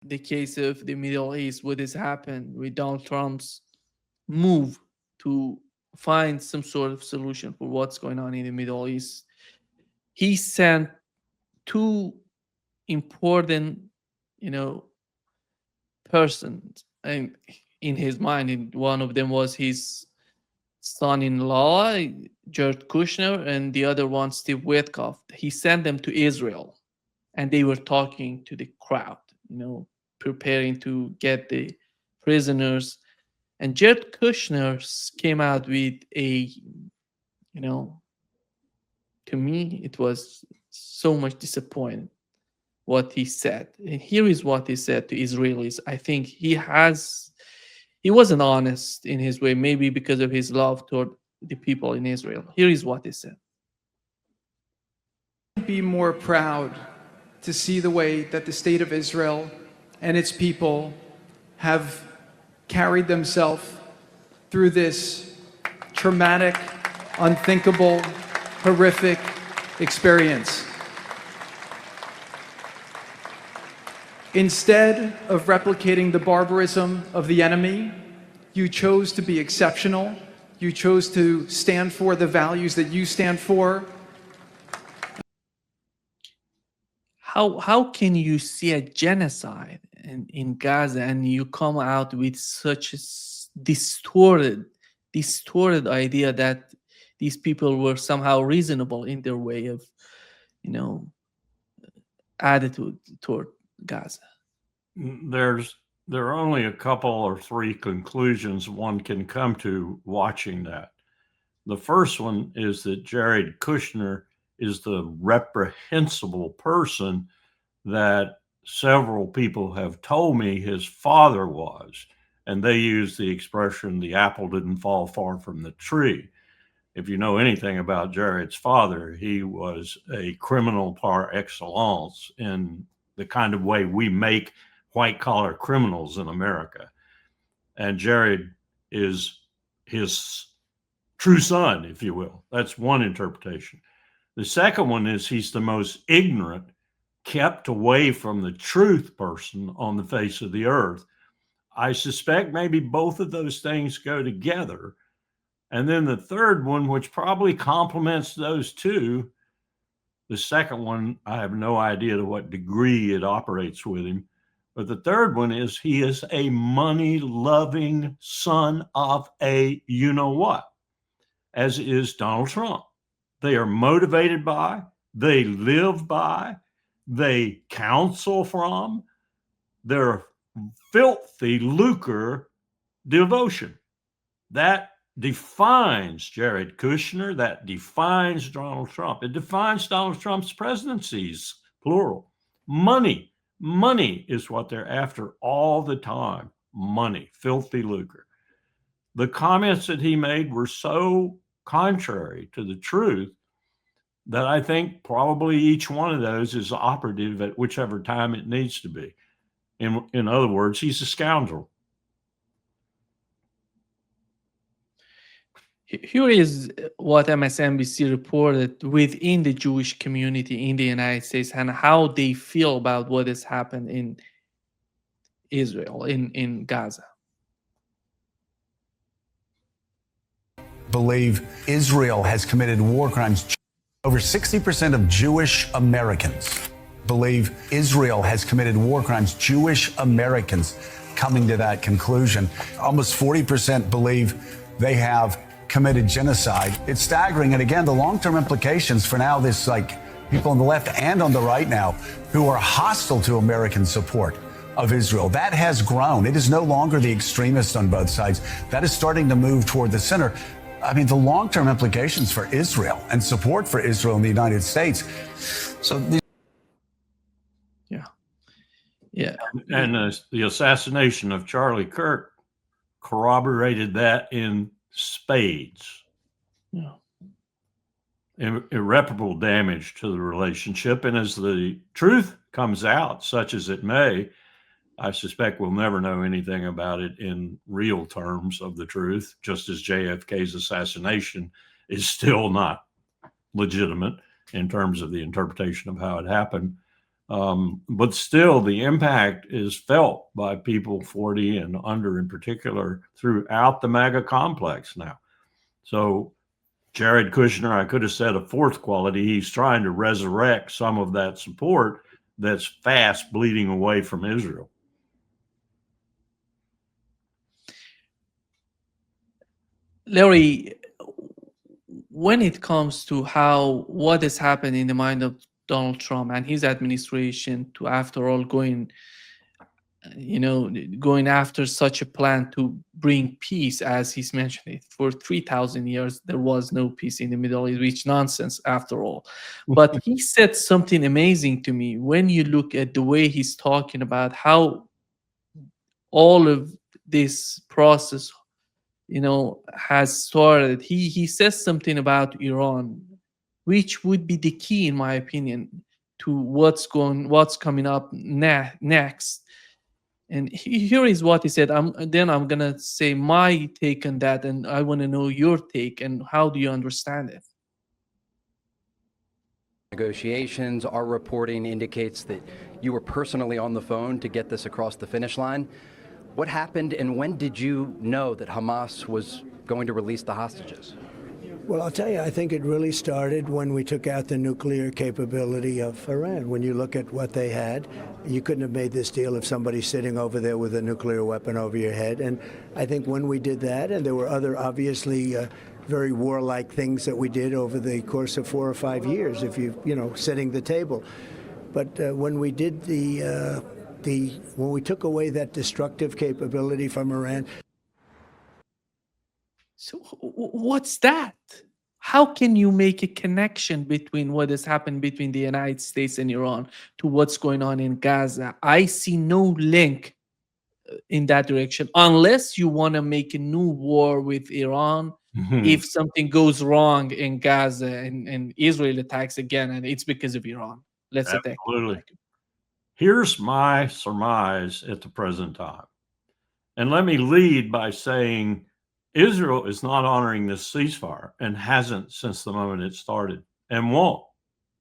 the case of the Middle East, what has happened with Donald Trump's move to find some sort of solution for what's going on in the Middle East. He sent two important, you know, persons, and in his mind, and one of them was his son-in-law, Jared Kushner, and the other one, Steve Witkoff. He sent them to Israel, and they were talking to the crowd, preparing to get the prisoners. And Jared Kushner came out with you know, to me, it was so much disappointing what he said. And here is what he said to Israelis. I think he wasn't honest in his way, maybe because of his love toward the people in Israel. Here is what he said. Be more proud to see the way that the state of Israel and its people have carried themselves through this traumatic, unthinkable, horrific experience. Instead of replicating the barbarism of the enemy, you chose to be exceptional. You chose to stand for the values that you stand for. How can you see a genocide in Gaza and you come out with such a distorted idea that these people were somehow reasonable in their way of, attitude toward Gaza? There are only a couple or three conclusions one can come to watching that. The first one is that Jared Kushner is the reprehensible person that several people have told me his father was. And they use the expression, the apple didn't fall far from the tree. If you know anything about Jared's father, he was a criminal par excellence in the kind of way we make white collar criminals in America. And Jared is his true son, if you will. That's one interpretation. The second one is he's the most ignorant, kept away from the truth person on the face of the earth. I suspect maybe both of those things go together. And then the third one, which probably complements those two, the second one, I have no idea to what degree it operates with him. But the third one is he is a money-loving son of a you-know-what, as is Donald Trump. They are motivated by, they live by, they counsel from their filthy lucre devotion. That defines Jared Kushner. That defines Donald Trump. It defines Donald Trump's presidencies, plural. Money is what they're after all the time. Money, filthy lucre. The comments that he made were so contrary to the truth that I think probably each one of those is operative at whichever time it needs to be. In other words, he's a scoundrel. Here is what MSNBC reported within the Jewish community in the United States and how they feel about what has happened in Israel, in Gaza. Believe Israel has committed war crimes. Over 60% of Jewish Americans believe Israel has committed war crimes. Jewish Americans coming to that conclusion. Almost 40% believe they have committed genocide. It's staggering. And again, the long-term implications for now, this people on the left and on the right now who are hostile to American support of Israel. That has grown. It is no longer the extremists on both sides. That is starting to move toward the center. I mean, the long-term implications for Israel and support for Israel in the United States. Yeah. And the assassination of Charlie Kirk corroborated that in spades. Yeah. Irreparable damage to the relationship. And as the truth comes out, such as it may, I suspect we'll never know anything about it in real terms of the truth, just as JFK's assassination is still not legitimate in terms of the interpretation of how it happened. But still, the impact is felt by people 40 and under in particular throughout the mega complex now. So Jared Kushner, I could have said a fourth quality, he's trying to resurrect some of that support that's fast bleeding away from Israel. Larry, when it comes to what has happened in the mind of Donald Trump and his administration to, after all, going after such a plan to bring peace, as he's mentioned it, for 3,000 years, there was no peace in the Middle East, which nonsense after all. But he said something amazing to me when you look at the way he's talking about how all of this process, has started. He says something about Iran, which would be the key, in my opinion, to what's coming up next. And here is what he said. Then I'm gonna say my take on that, and I want to know your take and how do you understand it. Negotiations, our reporting indicates that you were personally on the phone to get this across the finish line. What happened, and when did you know that Hamas was going to release the hostages? Well, I'll tell you, I think it really started when we took out the nuclear capability of Iran. When you look at what they had, you couldn't have made this deal if somebody's sitting over there with a nuclear weapon over your head. And I think when we did that, and there were other obviously very warlike things that we did over the course of 4 or 5 years, if setting the table. But when we did when we took away that destructive capability from Iran. So what's that? How can you make a connection between what has happened between the United States and Iran to what's going on in Gaza? I see no link in that direction, unless you want to make a new war with Iran. If something goes wrong in Gaza and Israel attacks again, and it's because of Iran. Let's attack. Absolutely. Here's my surmise at the present time. And let me lead by saying Israel is not honoring this ceasefire and hasn't since the moment it started and won't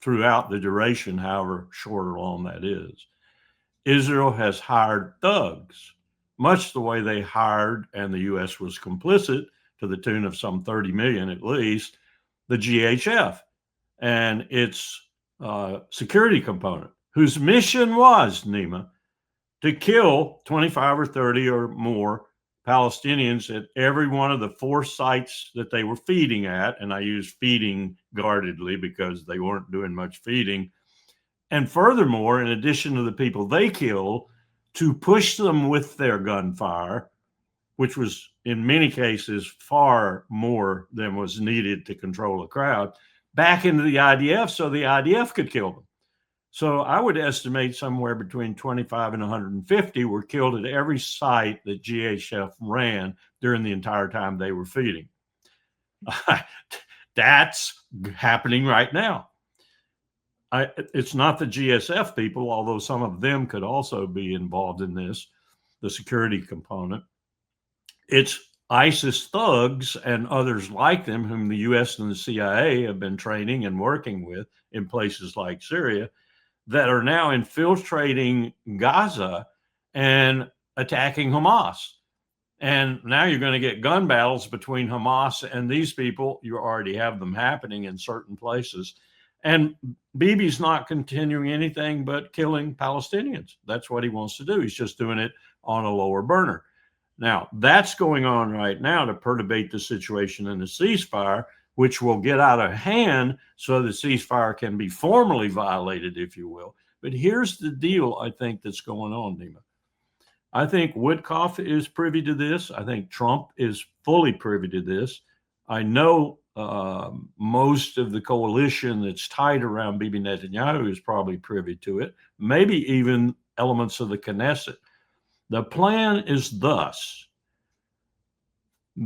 throughout the duration, however short or long that is. Israel has hired thugs, much the way they hired, and the U.S. was complicit to the tune of some 30 million at least, the GHF and its security component, whose mission was, Nima, to kill 25 or 30 or more Palestinians at every one of the 4 sites that they were feeding at. And I use feeding guardedly because they weren't doing much feeding. And furthermore, in addition to the people they killed, to push them with their gunfire, which was in many cases far more than was needed to control a crowd, back into the IDF so the IDF could kill them. So I would estimate somewhere between 25 and 150 were killed at every site that GHF ran during the entire time they were feeding. That's happening right now. It's not the GSF people, although some of them could also be involved in this, the security component. It's ISIS thugs and others like them, whom the U.S. and the CIA have been training and working with in places like Syria, that are now infiltrating Gaza and attacking Hamas. And now you're going to get gun battles between Hamas and these people. You already have them happening in certain places. And Bibi's not continuing anything but killing Palestinians. That's what he wants to do. He's just doing it on a lower burner. Now, that's going on right now to perturbate the situation in the ceasefire, which will get out of hand so the ceasefire can be formally violated, if you will. But here's the deal, I think, that's going on, Nima. I think Witkoff is privy to this. I think Trump is fully privy to this. I know most of the coalition that's tied around Bibi Netanyahu is probably privy to it, maybe even elements of the Knesset. The plan is thus: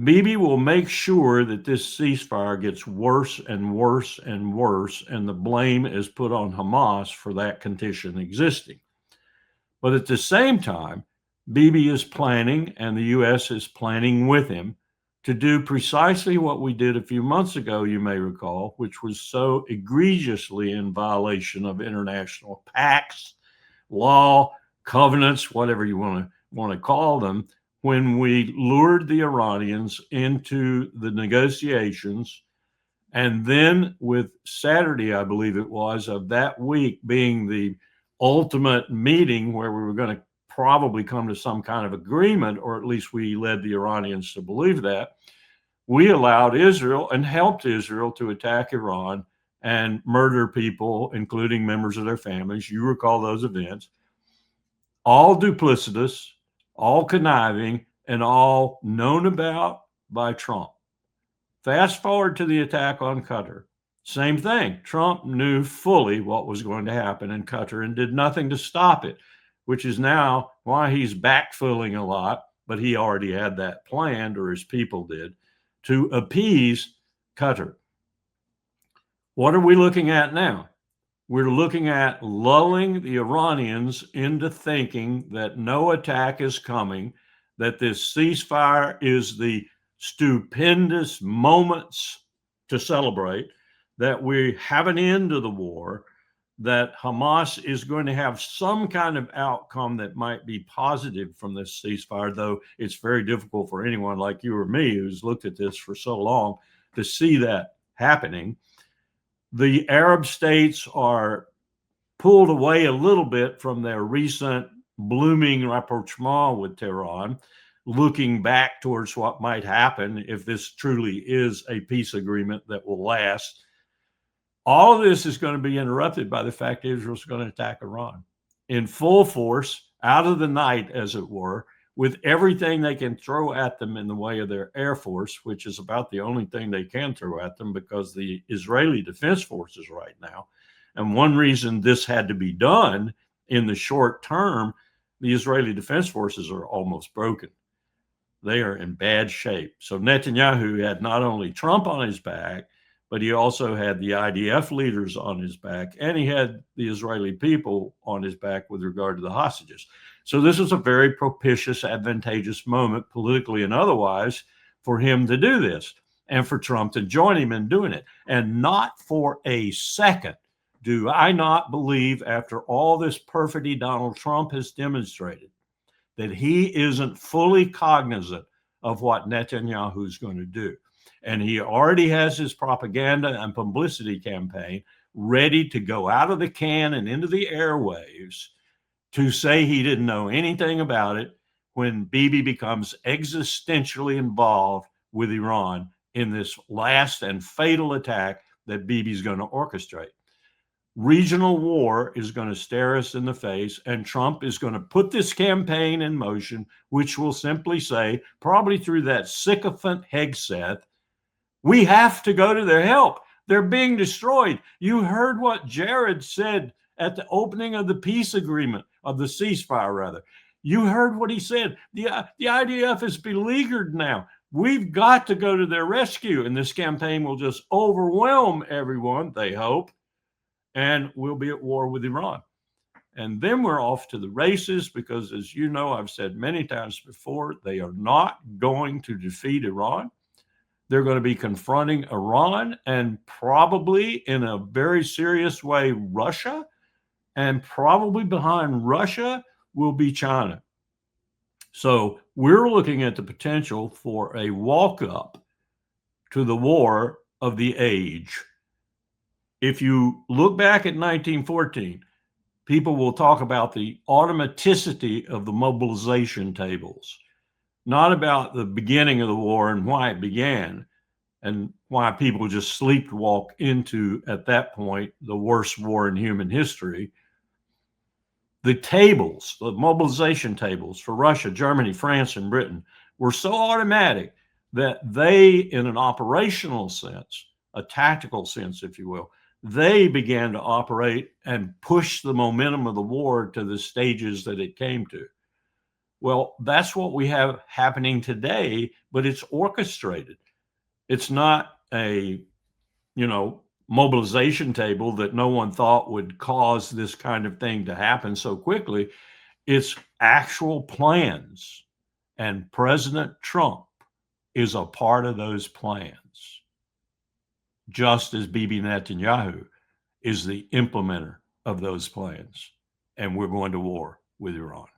Bibi will make sure that this ceasefire gets worse and worse and worse, and the blame is put on Hamas for that condition existing. But at the same time, Bibi is planning, and the U.S. is planning with him, to do precisely what we did a few months ago, you may recall, which was so egregiously in violation of international pacts law, covenants, whatever you want to call them, when we lured the Iranians into the negotiations. And then with Saturday, I believe it was, of that week being the ultimate meeting where we were going to probably come to some kind of agreement, or at least we led the Iranians to believe that, we allowed Israel and helped Israel to attack Iran and murder people, including members of their families. You recall those events. All duplicitous, all conniving, and all known about by Trump. Fast forward to the attack on Qatar. Same thing. Trump knew fully what was going to happen in Qatar and did nothing to stop it, which is now why he's backfilling a lot, but he already had that planned, or his people did, to appease Qatar. What are we looking at now? We're looking at lulling the Iranians into thinking that no attack is coming, that this ceasefire is the stupendous moments to celebrate, that we have an end to the war, that Hamas is going to have some kind of outcome that might be positive from this ceasefire, though it's very difficult for anyone like you or me who's looked at this for so long to see that happening. The Arab states are pulled away a little bit from their recent blooming rapprochement with Tehran, looking back towards what might happen if this truly is a peace agreement that will last. All of this is going to be interrupted by the fact Israel's going to attack Iran in full force, out of the night, as it were, with everything they can throw at them in the way of their Air Force, which is about the only thing they can throw at them because the Israeli Defense Forces right now. And one reason this had to be done in the short term, the Israeli Defense Forces are almost broken. They are in bad shape. So Netanyahu had not only Trump on his back, but he also had the IDF leaders on his back, and he had the Israeli people on his back with regard to the hostages. So this was a very propitious, advantageous moment, politically and otherwise, for him to do this and for Trump to join him in doing it. And not for a second do I not believe, after all this perfidy Donald Trump has demonstrated, that he isn't fully cognizant of what Netanyahu is going to do. And he already has his propaganda and publicity campaign ready to go out of the can and into the airwaves to say he didn't know anything about it when Bibi becomes existentially involved with Iran in this last and fatal attack that Bibi's going to orchestrate. Regional war is going to stare us in the face, and Trump is going to put this campaign in motion, which will simply say, probably through that sycophant Hegseth, we have to go to their help. They're being destroyed. You heard what Jared said at the opening of the peace agreement, of the ceasefire, rather. You heard what he said. The IDF is beleaguered now. We've got to go to their rescue, and this campaign will just overwhelm everyone, they hope, and we'll be at war with Iran. And then we're off to the races because, as you know, I've said many times before, they are not going to defeat Iran. They're going to be confronting Iran and probably in a very serious way, Russia, and probably behind Russia will be China. So we're looking at the potential for a walk up to the war of the age. If you look back at 1914, people will talk about the automaticity of the mobilization tables, not about the beginning of the war and why it began and why people just sleepwalk into, at that point, the worst war in human history. The tables, the mobilization tables for Russia, Germany, France, and Britain were so automatic that they, in an operational sense, a tactical sense, if you will, they began to operate and push the momentum of the war to the stages that it came to. Well, that's what we have happening today, but it's orchestrated. It's not a, mobilization table that no one thought would cause this kind of thing to happen so quickly. It's actual plans. And President Trump is a part of those plans, just as Bibi Netanyahu is the implementer of those plans. and we're going to war with Iran.